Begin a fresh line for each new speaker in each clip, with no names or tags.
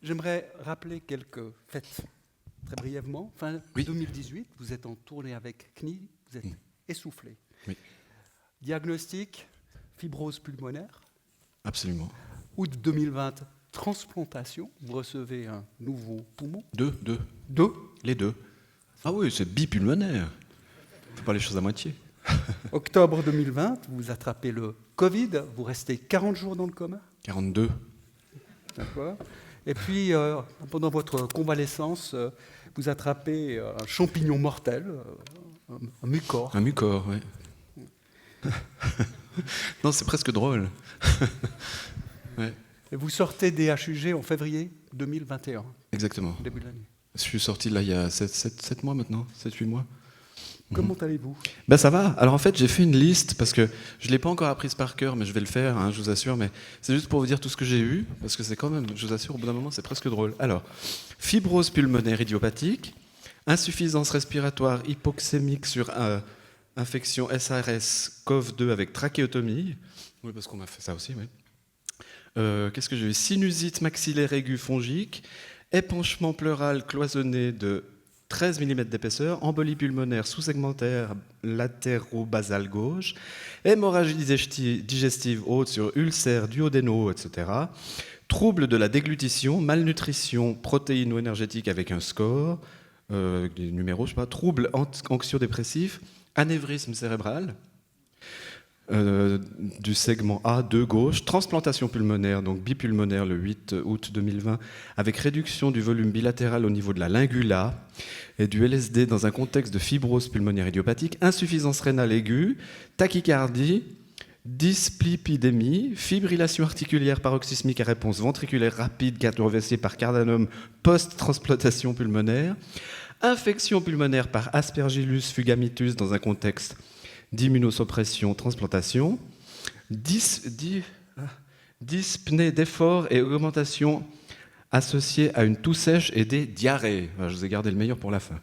J'aimerais rappeler quelques faits, très brièvement. Fin
Oui.
2018, vous êtes en tournée avec CNI, vous êtes essoufflé.
Oui.
Diagnostic, fibrose pulmonaire.
Absolument.
Août 2020, transplantation, vous recevez un nouveau poumon.
Deux.
Deux.
Les deux. Ah oui, c'est bipulmonaire. Faut pas les choses à moitié.
Octobre 2020, vous attrapez le Covid, vous restez 40 jours dans le coma.
42.
D'accord. Et puis, pendant votre convalescence, vous attrapez un champignon mortel, un mucor.
Un mucor, oui. Non, c'est presque drôle. Ouais,
Et vous sortez des HUG en février 2021,
exactement.
début de l'année.
Je suis sorti là il y a 7 mois maintenant, 7-8 mois.
Comment allez-vous?
Ben ça va. Alors en fait, j'ai fait une liste parce que je ne l'ai pas encore apprise par cœur, mais je vais le faire, hein, je vous assure. Mais c'est juste pour vous dire tout ce que j'ai eu, parce que c'est quand même, je vous assure, au bout d'un moment, c'est presque drôle. Alors, fibrose pulmonaire idiopathique, insuffisance respiratoire hypoxémique sur infection SARS CoV-2 avec trachéotomie. Oui, parce qu'on m'a fait ça aussi, oui. Qu'est-ce que j'ai eu? Sinusite maxillaire aiguë fongique, épanchement pleural cloisonné de 13 mm d'épaisseur, embolie pulmonaire sous-segmentaire latéro-basale gauche, hémorragie digestive haute sur ulcère duodénaux, etc. Trouble de la déglutition, malnutrition protéino-énergétique avec un score, des numéros, je sais pas, trouble anxio-dépressif, anévrisme cérébral, du segment A de gauche, transplantation pulmonaire, donc bipulmonaire le 8 août 2020, avec réduction du volume bilatéral au niveau de la lingula et du LSD dans un contexte de fibrose pulmonaire idiopathique, insuffisance rénale aiguë, tachycardie, dysplipidémie, fibrillation articulaire paroxysmique à réponse ventriculaire rapide cardiovasculaire par cardanum post-transplantation pulmonaire, infection pulmonaire par Aspergillus fugamittus dans un contexte d'immunosuppression, transplantation, dyspnée d'effort et augmentation associée à une toux sèche et des diarrhées. Je vous ai gardé le meilleur pour la fin.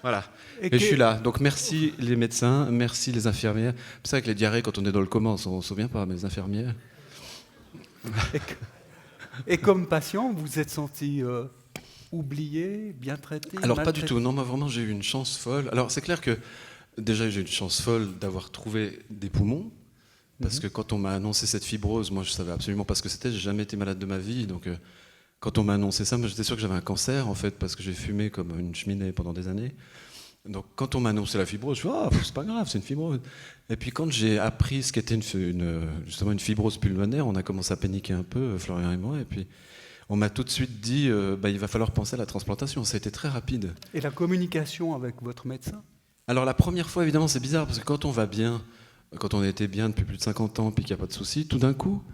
Voilà. Et je suis là. Donc merci les médecins, merci les infirmières. C'est vrai que les diarrhées, quand on est dans le coma, on ne se souvient pas, mais les infirmières...
Et comme patient, vous vous êtes senti oublié, bien traité?
Alors pas
maltraité?
du tout. Non, moi vraiment j'ai eu une chance folle. Alors c'est clair que déjà, j'ai eu une chance folle d'avoir trouvé des poumons, parce que quand on m'a annoncé cette fibrose, moi je savais absolument pas ce que c'était, j'ai jamais été malade de ma vie, donc quand on m'a annoncé ça, moi j'étais sûr que j'avais un cancer en fait, parce que j'ai fumé comme une cheminée pendant des années. Donc quand on m'a annoncé la fibrose, je me suis dit, c'est pas grave, c'est une fibrose. Et puis quand j'ai appris ce qu'était justement une fibrose pulmonaire, on a commencé à paniquer un peu, Florian et moi, et puis on m'a tout de suite dit, il va falloir penser à la transplantation, ça a été très rapide.
Et la communication avec votre médecin?
Alors la première fois, évidemment, c'est bizarre, parce que quand on va bien, quand on a été bien depuis plus de 50 ans, puis qu'il n'y a pas de soucis, tout d'un coup,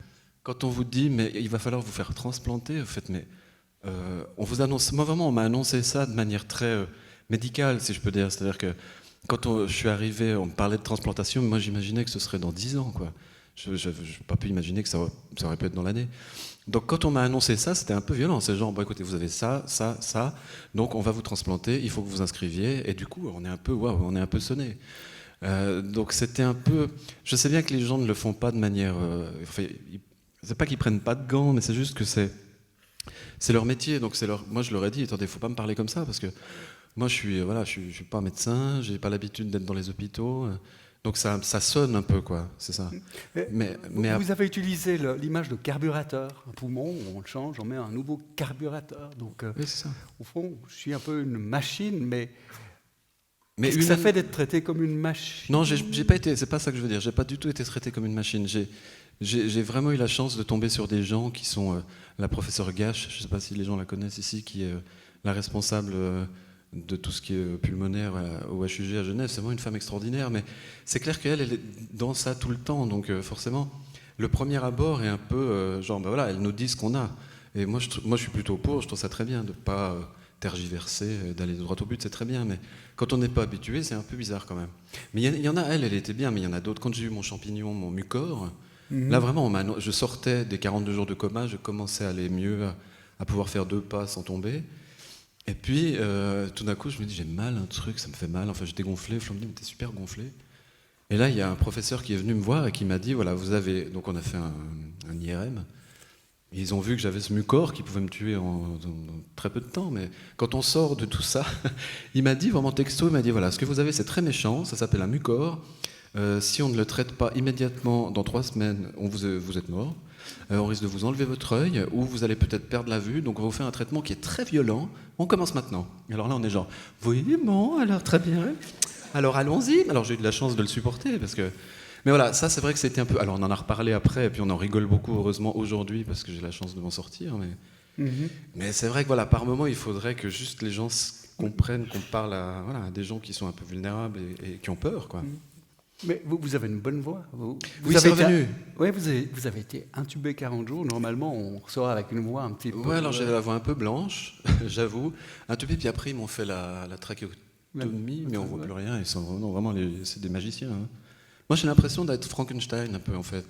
quand on vous dit, mais il va falloir vous faire transplanter, vous faites, mais on vous annonce, moi vraiment, on m'a annoncé ça de manière très médicale, si je peux dire. C'est-à-dire que quand je suis arrivé, on me parlait de transplantation, mais moi j'imaginais que ce serait dans 10 ans, quoi. Je n'ai pas pu imaginer que ça aurait pu être dans l'année. Donc quand on m'a annoncé ça, c'était un peu violent. C'est genre, bon écoutez, vous avez ça, donc on va vous transplanter, il faut que vous inscriviez. Et du coup, on est un peu sonné. Donc c'était un peu... Je sais bien que les gens ne le font pas de manière... c'est pas qu'ils prennent pas de gants, mais c'est juste que c'est leur métier. Donc moi je leur ai dit, attendez, faut pas me parler comme ça, parce que moi je suis pas médecin, j'ai pas l'habitude d'être dans les hôpitaux. Donc ça sonne un peu, quoi, c'est ça.
Vous avez utilisé l'image de carburateur, un poumon, on le change, on met un nouveau carburateur. Donc,
oui, c'est ça.
Au fond, je suis un peu une machine, mais
qu'est-ce
que ça fait d'être traité comme une machine?
Non, j'ai pas été. C'est pas ça que je veux dire. J'ai pas du tout été traité comme une machine. J'ai vraiment eu la chance de tomber sur des gens qui sont la professeure Gache. Je sais pas si les gens la connaissent ici, qui est la responsable. De tout ce qui est pulmonaire au HUG à Genève, c'est vraiment une femme extraordinaire, mais c'est clair qu'elle est dans ça tout le temps, donc forcément, le premier abord est un peu elle nous dit ce qu'on a. Et moi je suis plutôt pour, je trouve ça très bien de ne pas tergiverser, d'aller droit au but, c'est très bien, mais quand on n'est pas habitué, c'est un peu bizarre quand même. Mais il y en a, elle était bien, mais il y en a d'autres. Quand j'ai eu mon champignon, mon mucor, là vraiment, je sortais des 42 jours de coma, je commençais à aller mieux, à pouvoir faire 2 pas sans tomber. Et puis, tout d'un coup, je me dis, j'ai mal un truc, ça me fait mal. Enfin, j'étais gonflé. Flo me dit, mais t'es super gonflé. Et là, il y a un professeur qui est venu me voir et qui m'a dit, voilà, vous avez... Donc, on a fait un IRM. Ils ont vu que j'avais ce mucor qui pouvait me tuer en très peu de temps, mais quand on sort de tout ça, il m'a dit, vraiment texto, il m'a dit, voilà, ce que vous avez, c'est très méchant, ça s'appelle un mucor. Si on ne le traite pas immédiatement, dans 3 semaines, vous êtes mort. On risque de vous enlever votre œil, ou vous allez peut-être perdre la vue, donc on va vous faire un traitement qui est très violent. On commence maintenant. Alors là, on est genre, oui, bon, alors très bien. Alors allons-y. Alors j'ai eu de la chance de le supporter, parce que... Mais voilà, ça c'est vrai que c'était un peu... Alors on en a reparlé après, et puis on en rigole beaucoup, heureusement, aujourd'hui, parce que j'ai la chance de m'en sortir. Mais c'est vrai que voilà, par moment, il faudrait que juste les gens comprennent qu'on parle à des gens qui sont un peu vulnérables et qui ont peur, quoi.
Mais vous avez une bonne voix. Vous
oui,
avez
c'est revenu.
Oui, vous avez été intubé 40 jours. Normalement, on ressort avec une voix un petit peu...
Ouais, alors j'avais la voix un peu blanche, j'avoue. Intubé, puis après, ils m'ont fait la trachéotomie, mais on ne voit plus rien. Ils sont vraiment c'est des magiciens. Hein. Moi, j'ai l'impression d'être Frankenstein, un peu, en fait.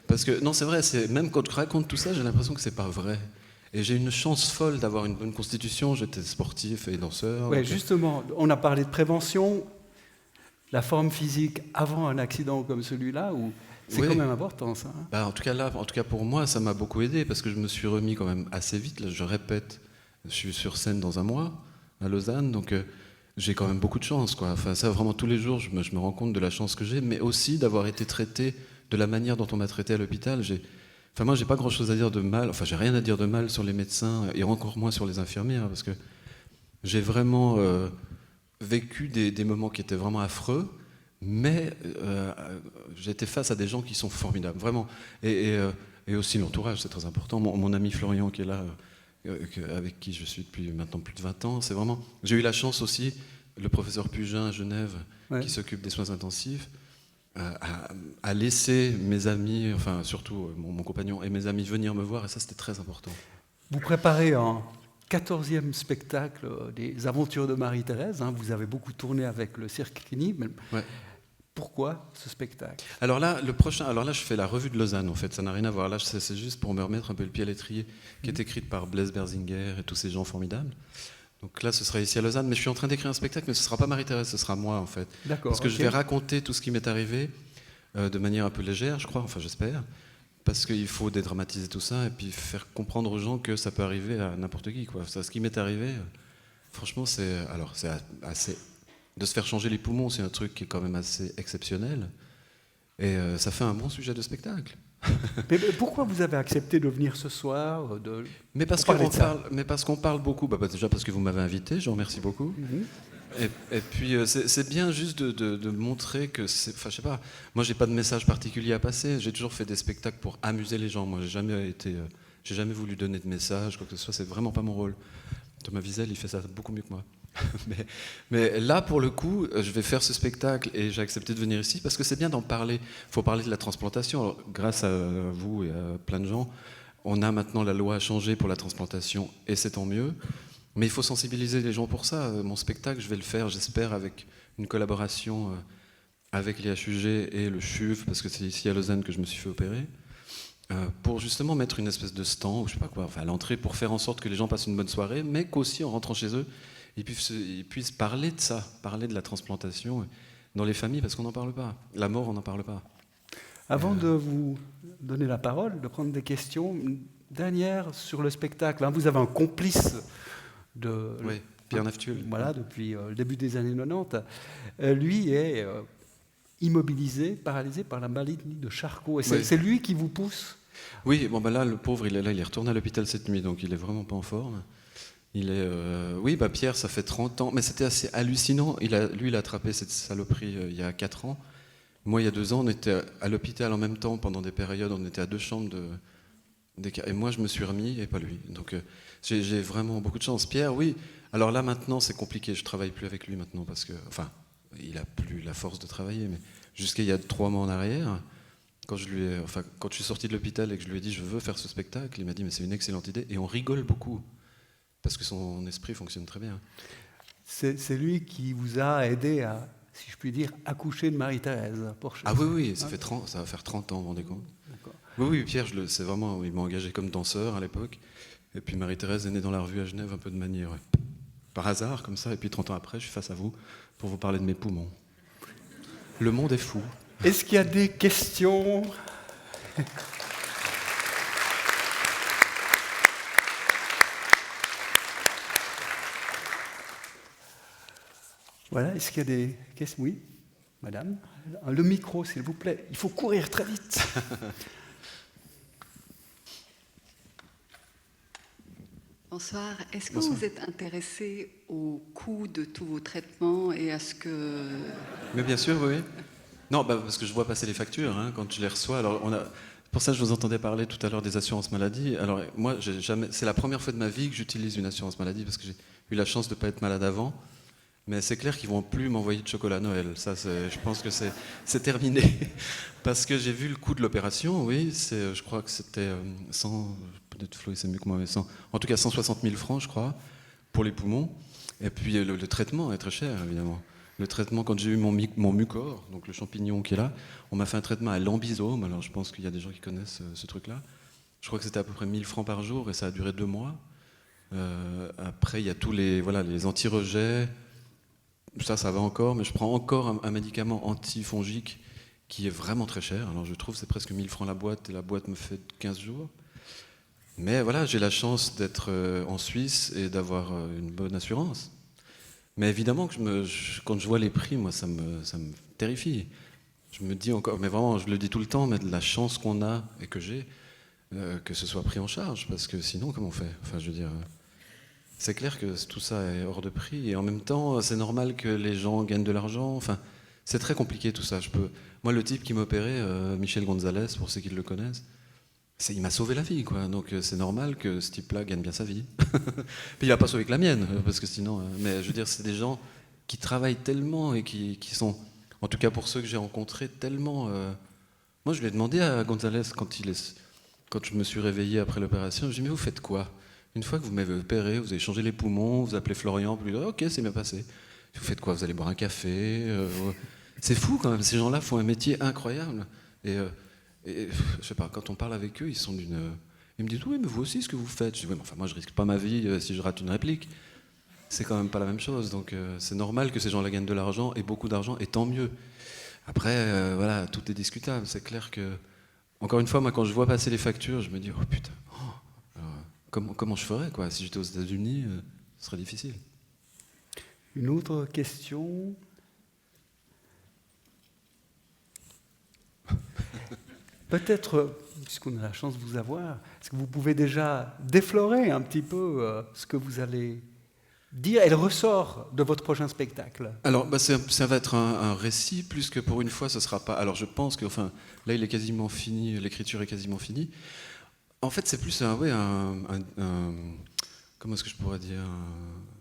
Parce que, non, c'est vrai, même quand je raconte tout ça, j'ai l'impression que c'est pas vrai. Et j'ai une chance folle d'avoir une bonne constitution. J'étais sportif et danseur.
Oui, justement, on a parlé de prévention. La forme physique avant un accident comme celui-là, c'est quand même important, ça. Hein.
Bah, en tout cas pour moi, ça m'a beaucoup aidé parce que je me suis remis quand même assez vite. Là, je répète, je suis sur scène dans un mois à Lausanne, donc j'ai quand même beaucoup de chance, quoi. Enfin, ça, vraiment, tous les jours, je me rends compte de la chance que j'ai, mais aussi d'avoir été traité de la manière dont on m'a traité à l'hôpital. Moi, j'ai pas grand-chose à dire de mal. Enfin, j'ai rien à dire de mal sur les médecins et encore moins sur les infirmières, parce que j'ai vraiment vécu des moments qui étaient vraiment affreux, mais j'étais face à des gens qui sont formidables, vraiment. Et aussi l'entourage, c'est très important. Mon ami Florian qui est là, avec qui je suis depuis maintenant plus de 20 ans, c'est vraiment... J'ai eu la chance aussi, le professeur Pugin à Genève, qui s'occupe des soins intensifs, à laisser mes amis, enfin surtout mon compagnon et mes amis venir me voir, et ça c'était très important.
Vous préparez un 14e spectacle des Aventures de Marie-Thérèse, hein. Vous avez beaucoup tourné avec le Cirque Cluny.
Ouais.
Pourquoi ce spectacle ?
Alors là, je fais la revue de Lausanne, en fait, ça n'a rien à voir. Là, c'est juste pour me remettre un peu le pied à l'étrier, qui est écrite par Blaise Berzinger et tous ces gens formidables. Donc là, ce sera ici à Lausanne, mais je suis en train d'écrire un spectacle, mais ce ne sera pas Marie-Thérèse, ce sera moi, en fait.
D'accord.
Parce que je vais raconter tout ce qui m'est arrivé de manière un peu légère, je crois, enfin j'espère, parce qu'il faut dédramatiser tout ça et puis faire comprendre aux gens que ça peut arriver à n'importe qui, quoi. Ça, ce qui m'est arrivé, franchement, c'est assez... De se faire changer les poumons, c'est un truc qui est quand même assez exceptionnel. Et ça fait un bon sujet de spectacle.
Mais pourquoi vous avez accepté de venir ce soir
mais parce qu'on parle beaucoup. Déjà parce que vous m'avez invité, je vous remercie beaucoup. Et puis c'est bien juste de montrer que c'est... Enfin, je sais pas, moi j'ai pas de message particulier à passer. J'ai toujours fait des spectacles pour amuser les gens. Moi j'ai jamais voulu donner de message, quoi que ce soit. C'est vraiment pas mon rôle. Thomas Wiesel, il fait ça beaucoup mieux que moi. mais là, pour le coup, je vais faire ce spectacle et j'ai accepté de venir ici parce que c'est bien d'en parler. Il faut parler de la transplantation. Alors, grâce à vous et à plein de gens, on a maintenant la loi à changer pour la transplantation et c'est tant mieux. Mais il faut sensibiliser les gens pour ça. Mon spectacle, je vais le faire, j'espère, avec une collaboration avec l'IHUG et le CHUV, parce que c'est ici à Lausanne que je me suis fait opérer, pour justement mettre une espèce de stand, ou je sais pas quoi, enfin, à l'entrée, pour faire en sorte que les gens passent une bonne soirée, mais qu'aussi, en rentrant chez eux, ils puissent parler de ça, parler de la transplantation dans les familles, parce qu'on n'en parle pas. La mort, on n'en parle pas.
Avant de vous donner la parole, de prendre des questions, une dernière sur le spectacle. Vous avez un complice de...
Oui, Pierre Naftul.
Voilà, depuis le début des années 90. Lui est immobilisé, paralysé par la maladie de Charcot. Et c'est lui qui vous pousse.
Oui, bon, là, le pauvre, il est retourné à l'hôpital cette nuit, donc il est vraiment pas en forme. Oui, Pierre, ça fait 30 ans, mais c'était assez hallucinant. Il a attrapé cette saloperie il y a 4 ans. Moi, il y a 2 ans, on était à l'hôpital en même temps, pendant des périodes, on était à 2 chambres et moi, je me suis remis, et pas lui. Donc, j'ai vraiment beaucoup de chance. Pierre, oui. Alors là, maintenant, c'est compliqué. Je travaille plus avec lui maintenant, parce que... Enfin, il a plus la force de travailler, mais jusqu'à il y a 3 mois en arrière, quand je suis sorti de l'hôpital et que je lui ai dit « je veux faire ce spectacle », il m'a dit « mais c'est une excellente idée », et on rigole beaucoup. Parce que son esprit fonctionne très bien.
C'est lui qui vous a aidé à, si je puis dire, accoucher de Marie-Thérèse.
Ah oui, ça va faire 30 ans, vous vous rendez compte ? Oui, Pierre, c'est vraiment, il m'a engagé comme danseur à l'époque. Et puis Marie-Thérèse est née dans la revue à Genève un peu de manière, par hasard, comme ça. Et puis 30 ans après, je suis face à vous pour vous parler de mes poumons. Le monde est fou.
Est-ce qu'il y a des questions ? Voilà, est-ce qu'il y a des questions? Oui, madame. Le micro, s'il vous plaît. Il faut courir très vite.
Bonsoir. Est-ce que vous êtes intéressé au coût de tous vos traitements et à ce que...
Mais bien sûr, oui. Non, parce que je vois passer les factures quand je les reçois. Alors, pour ça, je vous entendais parler tout à l'heure des assurances maladie. Alors, moi, c'est la première fois de ma vie que j'utilise une assurance maladie parce que j'ai eu la chance de ne pas être malade avant. Mais c'est clair qu'ils ne vont plus m'envoyer de chocolat à Noël. Ça, je pense que c'est terminé. Parce que j'ai vu le coût de l'opération, oui. Je crois que c'était 100, peut-être Flo, c'est mieux que moi, mais 100, en tout cas 160 000 francs, je crois, pour les poumons. Et puis le traitement est très cher, évidemment. Le traitement, quand j'ai eu mon mucor, donc le champignon qui est là, on m'a fait un traitement à l'ambisome. Alors je pense qu'il y a des gens qui connaissent ce truc-là. Je crois que c'était à peu près 1000 francs par jour et ça a duré 2 mois. Après, il y a tous les anti-rejets. Ça va encore, mais je prends encore un médicament antifongique qui est vraiment très cher. Alors je trouve que c'est presque 1000 francs la boîte et la boîte me fait 15 jours. Mais voilà, j'ai la chance d'être en Suisse et d'avoir une bonne assurance. Mais évidemment que quand je vois les prix, moi, ça me terrifie. Je me dis encore, mais vraiment, je le dis tout le temps, mais de la chance qu'on a et que j'ai, que ce soit pris en charge, parce que sinon, comment on fait? Enfin, je veux dire, c'est clair que tout ça est hors de prix, et en même temps, c'est normal que les gens gagnent de l'argent. Enfin, c'est très compliqué tout ça. Moi, le type qui m'opérait, Michel Gonzalez, pour ceux qui le connaissent, il m'a sauvé la vie, quoi. Donc c'est normal que ce type-là gagne bien sa vie. Puis il n'a pas sauvé que la mienne, parce que sinon... mais je veux dire, c'est des gens qui travaillent tellement et qui sont, en tout cas pour ceux que j'ai rencontrés, tellement... Moi, je lui ai demandé à Gonzalez, quand je me suis réveillé après l'opération, je lui ai dit, mais vous faites quoi? Une fois que vous m'avez opéré, vous avez changé les poumons, vous appelez Florian, puis ok, c'est bien passé. Vous faites quoi? Vous allez boire un café? C'est fou quand même, ces gens-là font un métier incroyable. Et je sais pas, quand on parle avec eux, ils sont ils me disent, oui, mais vous aussi, ce que vous faites. Je dis, oui, mais enfin, moi, je risque pas ma vie si je rate une réplique. C'est quand même pas la même chose. Donc, c'est normal que ces gens-là gagnent de l'argent, et beaucoup d'argent, et tant mieux. Après, voilà, tout est discutable. C'est clair que, encore une fois, moi, quand je vois passer les factures, je me dis, oh putain, comment je ferais, quoi? Si j'étais aux États-Unis, ce serait difficile.
Une autre question? Peut-être, puisqu'on a la chance de vous avoir, est-ce que vous pouvez déjà déflorer un petit peu ce que vous allez dire et le ressort de votre prochain spectacle?
Alors, ça va être un récit, plus que pour une fois, ce sera pas... Alors, je pense que, enfin, là, il est quasiment fini, l'écriture est quasiment finie. En fait, c'est plus comment est-ce que je pourrais dire,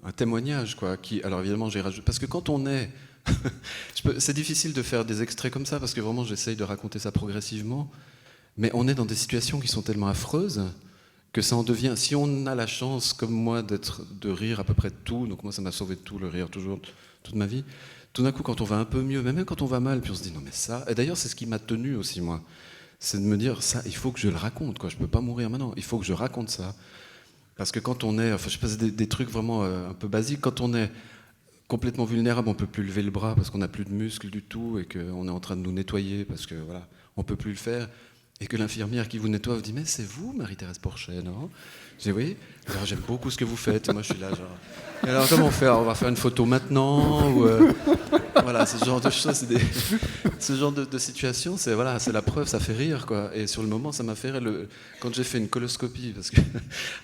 un témoignage, quoi. Alors, évidemment, j'ai rajouté... Parce que quand on est... c'est difficile de faire des extraits comme ça, parce que vraiment, j'essaye de raconter ça progressivement. Mais on est dans des situations qui sont tellement affreuses que ça en devient... Si on a la chance, comme moi, de rire à peu près de tout, donc moi, ça m'a sauvé de tout, le rire, toujours, toute ma vie, tout d'un coup, quand on va un peu mieux, mais même quand on va mal, puis on se dit, non, mais ça... Et d'ailleurs, c'est ce qui m'a tenu aussi, moi. C'est de me dire, ça, il faut que je le raconte, quoi. Je ne peux pas mourir maintenant, il faut que je raconte ça. Parce que quand on est... Enfin, je sais pas, c'est des trucs vraiment un peu basiques. Quand on est complètement vulnérable, on ne peut plus lever le bras parce qu'on n'a plus de muscles du tout et qu'on est en train de nous nettoyer parce que voilà, on ne peut plus le faire. Et que l'infirmière qui vous nettoie vous dit, mais c'est vous, Marie-Thérèse Porchet, non? Je dis, oui, alors j'aime beaucoup ce que vous faites. Et moi, je suis là, genre... Et alors, comment on fait? Alors, on va faire une photo maintenant ou voilà, ce genre de choses, ce genre de situation, c'est la preuve, ça fait rire, quoi. Et sur le moment, ça m'a fait rire. Quand j'ai fait une coloscopie, parce que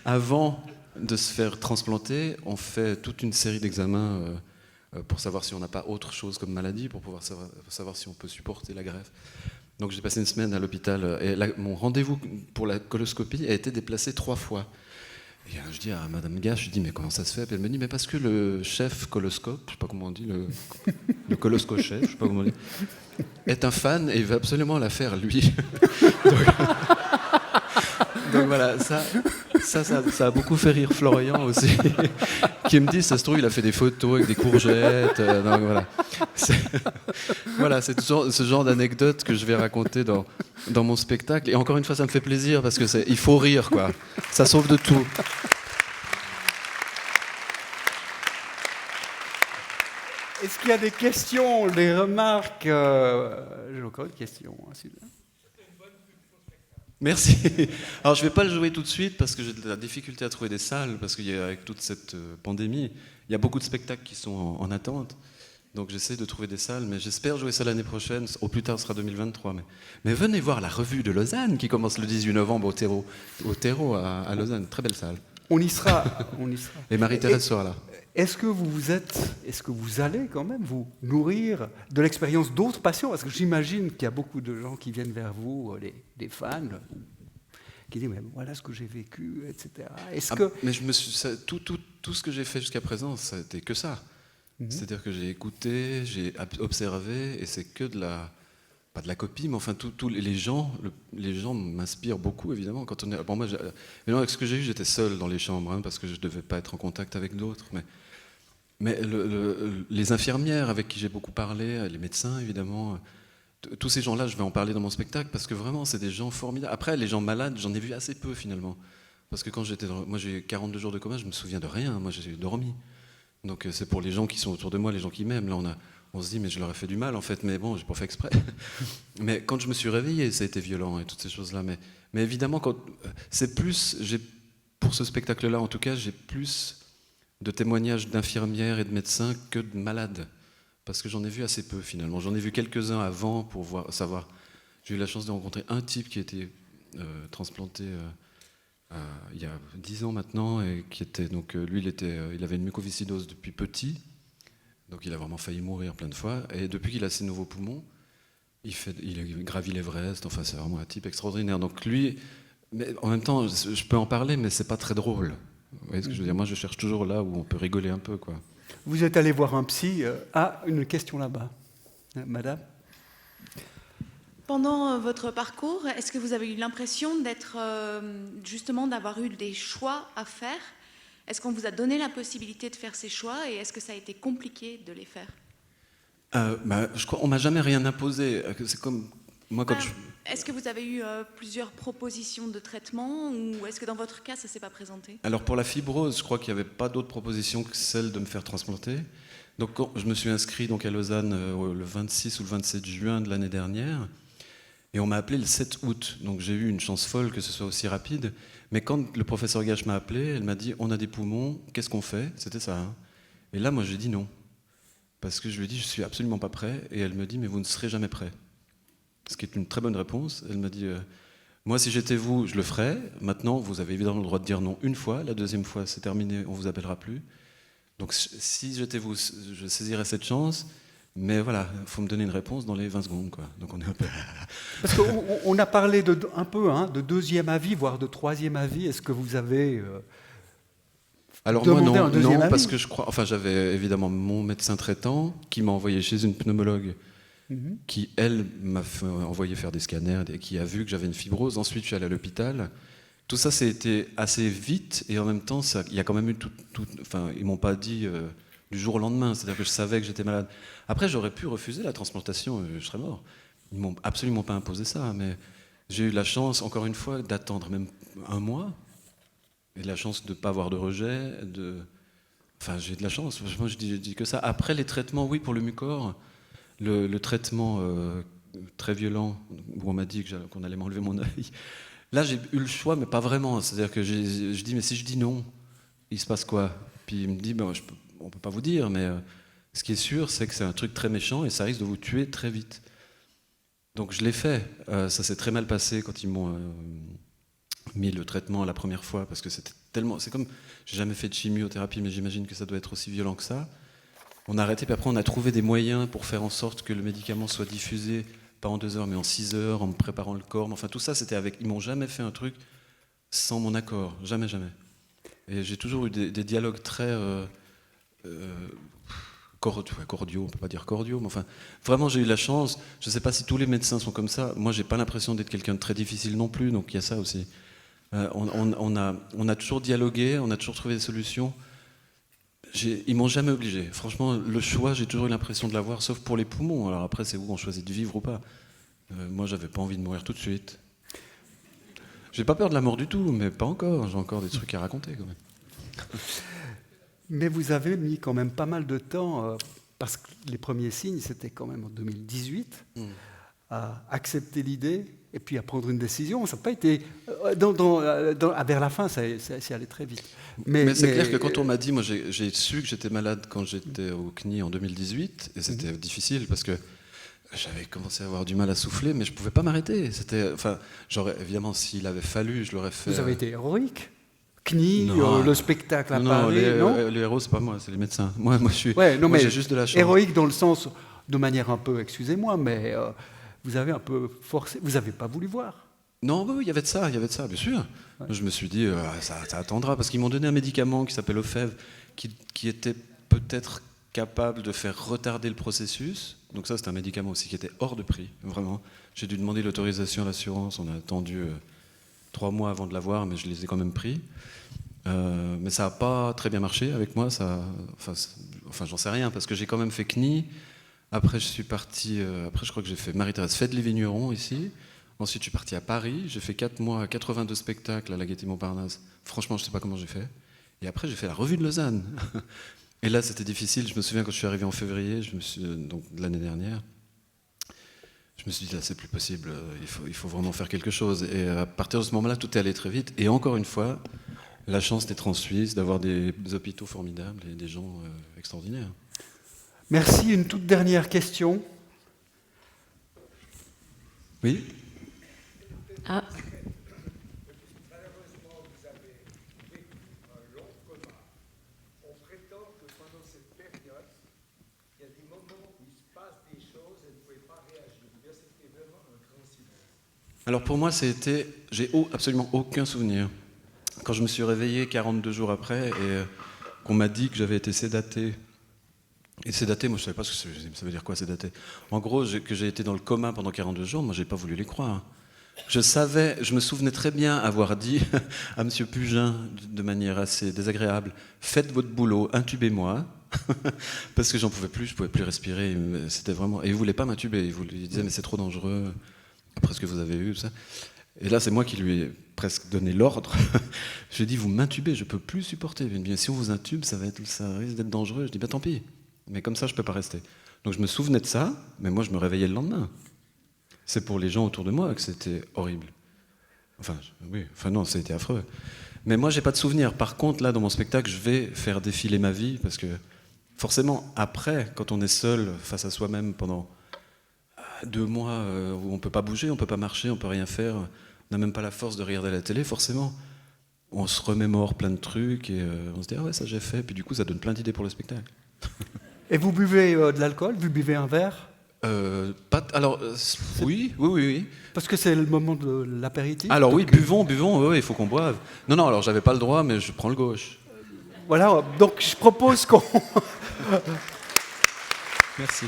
avant de se faire transplanter, on fait toute une série d'examens pour savoir si on n'a pas autre chose comme maladie, pour pouvoir savoir si on peut supporter la greffe. Donc j'ai passé une semaine à l'hôpital et mon rendez-vous pour la coloscopie a été déplacé 3 fois. Et je dis à Madame Gache, je dis mais comment ça se fait? Puis elle me dit mais parce que le chef coloscope, je sais pas comment on dit, le coloscochef, je sais pas comment on dit, est un fan et il veut absolument la faire lui. Donc voilà, ça a beaucoup fait rire Florian aussi, qui me dit, ça se trouve, il a fait des photos avec des courgettes. Donc voilà. C'est ce genre d'anecdote que je vais raconter dans mon spectacle. Et encore une fois, ça me fait plaisir parce que il faut rire, quoi. Ça sauve de tout.
Est-ce qu'il y a des questions, des remarques? J'ai encore une question, Sylvain.
Merci. Alors je ne vais pas le jouer tout de suite parce que j'ai de la difficulté à trouver des salles, parce qu'avec toute cette pandémie, il y a beaucoup de spectacles qui sont en attente. Donc j'essaie de trouver des salles, mais j'espère jouer ça l'année prochaine. Au plus tard, ce sera 2023. Mais venez voir la revue de Lausanne qui commence le 18 novembre au terreau à Lausanne. Très belle salle.
On y sera. On y sera.
Et Marie-Thérèse sera là.
Est-ce que vous allez quand même vous nourrir de l'expérience d'autres patients? Parce que j'imagine qu'il y a beaucoup de gens qui viennent vers vous, des fans, qui disent mais voilà ce que j'ai vécu, etc.
Mais tout ce que j'ai fait jusqu'à présent, ça n'était que ça. C'est-à-dire que j'ai écouté, j'ai observé, et c'est que pas de la copie, mais enfin tous les gens m'inspirent beaucoup évidemment. Quand on est, bon, moi, mais non, avec ce que j'ai eu, j'étais seul dans les chambres, hein, parce que je ne devais pas être en contact avec d'autres. Mais les infirmières avec qui j'ai beaucoup parlé, les médecins évidemment, tous ces gens-là, je vais en parler dans mon spectacle parce que vraiment, c'est des gens formidables. Après, les gens malades, j'en ai vu assez peu finalement, parce que quand moi j'ai eu 42 jours de coma, je me souviens de rien. Moi, j'ai dormi. Donc c'est pour les gens qui sont autour de moi, les gens qui m'aiment. Là, on se dit, mais je leur ai fait du mal en fait, mais bon, j'ai pas fait exprès. Mais quand je me suis réveillé, ça a été violent et toutes ces choses-là. Mais évidemment, pour ce spectacle-là, en tout cas, j'ai plus de témoignages d'infirmières et de médecins que de malades. Parce que j'en ai vu assez peu finalement. J'en ai vu quelques-uns avant pour savoir. J'ai eu la chance de rencontrer un type qui a été transplanté il y a 10 ans maintenant, et qui était donc lui, il avait une mucoviscidose depuis petit, donc il a vraiment failli mourir plein de fois. Et depuis qu'il a ses nouveaux poumons, il a gravi l'Everest. Enfin, c'est vraiment un type extraordinaire. Donc lui, mais en même temps, je peux en parler, mais c'est pas très drôle. Vous voyez ce que je veux dire? Moi, je cherche toujours là où on peut rigoler un peu, quoi.
Vous êtes allé voir un psy. Une question là-bas, madame.
Pendant votre parcours, est-ce que vous avez eu l'impression justement d'avoir eu des choix à faire? Est-ce qu'on vous a donné la possibilité de faire ces choix, et est-ce que ça a été compliqué de les faire?
Je crois, on m'a jamais rien imposé. C'est comme moi quand
Est-ce que vous avez eu plusieurs propositions de traitement, ou est-ce que dans votre cas ça s'est pas présenté?
Alors pour la fibrose, je crois qu'il n'y avait pas d'autre proposition que celle de me faire transplanter. Donc quand je me suis inscrit donc à Lausanne le 26 ou le 27 juin de l'année dernière. Et on m'a appelé le 7 août, donc j'ai eu une chance folle que ce soit aussi rapide. Mais quand le professeur Gache m'a appelé, elle m'a dit « on a des poumons, qu'est-ce qu'on fait ?» C'était ça. Hein. Et là, moi, j'ai dit non. Parce que je lui ai dit « je suis absolument pas prêt ». Et elle me dit « mais vous ne serez jamais prêt ». Ce qui est une très bonne réponse. Elle m'a dit « moi, si j'étais vous, je le ferais. Maintenant, vous avez évidemment le droit de dire non une fois. La deuxième fois, c'est terminé, on ne vous appellera plus. Donc si j'étais vous, je saisirais cette chance. » Mais voilà, il faut me donner une réponse dans les 20 secondes, quoi. Donc on est un peu...
Parce qu'on a parlé un peu de deuxième avis, voire de troisième avis. Est-ce que vous avez
Alors moi non, parce que je crois... Enfin, j'avais évidemment mon médecin traitant qui m'a envoyé chez une pneumologue qui, elle, m'a envoyé faire des scanners et qui a vu que j'avais une fibrose. Ensuite, je suis allé à l'hôpital. Tout ça, c'était assez vite, et en même temps, il y a quand même eu enfin, ils m'ont pas dit... du jour au lendemain, c'est-à-dire que je savais que j'étais malade. Après, j'aurais pu refuser la transplantation, je serais mort. Ils m'ont absolument pas imposé ça, mais j'ai eu la chance, encore une fois, d'attendre même un mois, et la chance de ne pas avoir de rejet, enfin, j'ai de la chance, moi je dis que ça. Après, les traitements, oui, pour le mucor, le traitement très violent, où on m'a dit qu'on allait m'enlever mon œil, là, j'ai eu le choix, mais pas vraiment. C'est-à-dire que je dis, mais si je dis non, il se passe quoi? Puis il me dit, on ne peut pas vous dire, mais ce qui est sûr, c'est que c'est un truc très méchant et ça risque de vous tuer très vite. Donc je l'ai fait. Ça s'est très mal passé quand ils m'ont mis le traitement la première fois, parce que c'était tellement... C'est comme... J'ai jamais fait de chimiothérapie, mais j'imagine que ça doit être aussi violent que ça. On a arrêté, puis après on a trouvé des moyens pour faire en sorte que le médicament soit diffusé, pas en 2 heures, mais en 6 heures, en me préparant le corps. Enfin tout ça, c'était avec... Ils m'ont jamais fait un truc sans mon accord. Jamais, jamais. Et j'ai toujours eu des dialogues très... cordiaux, on ne peut pas dire cordiaux, mais enfin, vraiment j'ai eu la chance. Je ne sais pas si tous les médecins sont comme ça. Moi, j'ai pas l'impression d'être quelqu'un de très difficile non plus, donc il y a ça aussi. On a toujours dialogué, on a toujours trouvé des solutions. Ils m'ont jamais obligé. Franchement, le choix, j'ai toujours eu l'impression de l'avoir, sauf pour les poumons. Alors après, c'est vous qu'on choisit de vivre ou pas. Moi, j'avais pas envie de mourir tout de suite. J'ai pas peur de la mort du tout, mais pas encore. J'ai encore des trucs à raconter quand même.
Mais vous avez mis quand même pas mal de temps, parce que les premiers signes, c'était quand même en 2018, à accepter l'idée et puis à prendre une décision. Ça n'a pas été... vers la fin, c'est allé très vite.
Mais c'est clair que quand on m'a dit, moi j'ai su que j'étais malade quand j'étais au CNI en 2018, et c'était difficile parce que j'avais commencé à avoir du mal à souffler, mais je ne pouvais pas m'arrêter. Évidemment, s'il avait fallu, je l'aurais fait.
Vous avez été héroïque. CNI, le spectacle à Paris, non?
Les héros, c'est pas moi, c'est les médecins. Moi, j'ai juste de la chance.
Héroïque dans le sens, de manière un peu, excusez-moi, mais vous avez un peu forcé, vous n'avez pas voulu voir.
Non, oui, il y avait de ça, bien sûr. Ouais. Je me suis dit, ça attendra, parce qu'ils m'ont donné un médicament qui s'appelle Ofev, qui était peut-être capable de faire retarder le processus. Donc ça, c'est un médicament aussi qui était hors de prix, vraiment. J'ai dû demander l'autorisation à l'assurance, on a attendu 3 mois avant de l'avoir, mais je les ai quand même pris. Mais ça n'a pas très bien marché avec moi, j'en sais rien, parce que j'ai quand même fait CNI. Après, je suis parti, je crois que j'ai fait Marie-Thérèse Fête-les-Vignerons ici. Ensuite, je suis parti à Paris. J'ai fait 4 mois, 82 spectacles à la Gaîté-Montparnasse. Franchement, je ne sais pas comment j'ai fait. Et après, j'ai fait la Revue de Lausanne. Et là, c'était difficile. Je me souviens quand je suis arrivé en février, donc de l'année dernière, je me suis dit, là, c'est plus possible. Il faut vraiment faire quelque chose. Et à partir de ce moment-là, tout est allé très vite. Et encore une fois, la chance d'être en Suisse, d'avoir des hôpitaux formidables et des gens extraordinaires.
Merci. Une toute dernière question.
Oui.
Ah.
Malheureusement, vous avez vécu un long coma. On prétend que pendant cette période, il y a des moments où il se passe des choses et vous ne pouvez pas réagir. C'était vraiment un grand silence.
Alors pour moi, j'ai absolument aucun souvenir. Quand je me suis réveillé 42 jours après et qu'on m'a dit que j'avais été sédaté. Et sédaté, moi je ne savais pas ce que ça veut dire quoi sédaté. En gros, que j'ai été dans le coma pendant 42 jours, moi je n'ai pas voulu les croire. Je me souvenais très bien avoir dit à M. Pugin, de manière assez désagréable, faites votre boulot, intubez-moi, parce que j'en pouvais plus, je ne pouvais plus respirer. C'était vraiment... Et il ne voulait pas m'intuber, il disait mais c'est trop dangereux, après ce que vous avez eu, ça. Et là, c'est moi qui lui ai presque donné l'ordre. Je lui ai dit, vous m'intubez, je ne peux plus supporter. Il me dit, si on vous intube, ça risque d'être dangereux. Je dis, tant pis, mais comme ça, je ne peux pas rester. Donc je me souvenais de ça, mais moi, je me réveillais le lendemain. C'est pour les gens autour de moi que c'était horrible. Non, c'était affreux. Mais moi, je n'ai pas de souvenir. Par contre, là, dans mon spectacle, je vais faire défiler ma vie, parce que forcément, après, quand on est seul face à soi-même pendant 2 mois où on ne peut pas bouger, on ne peut pas marcher, on ne peut rien faire, on n'a même pas la force de regarder la télé, forcément. On se remémore plein de trucs et on se dit « Ah ouais, ça j'ai fait », puis du coup ça donne plein d'idées pour le spectacle.
Et vous buvez de l'alcool? Vous buvez un verre?
Oui.
Parce que c'est le moment de l'apéritif?
Alors oui, buvons, il faut qu'on boive. Non, alors j'avais pas le droit, mais je prends le gauche.
Voilà, donc je propose qu'on...
Merci.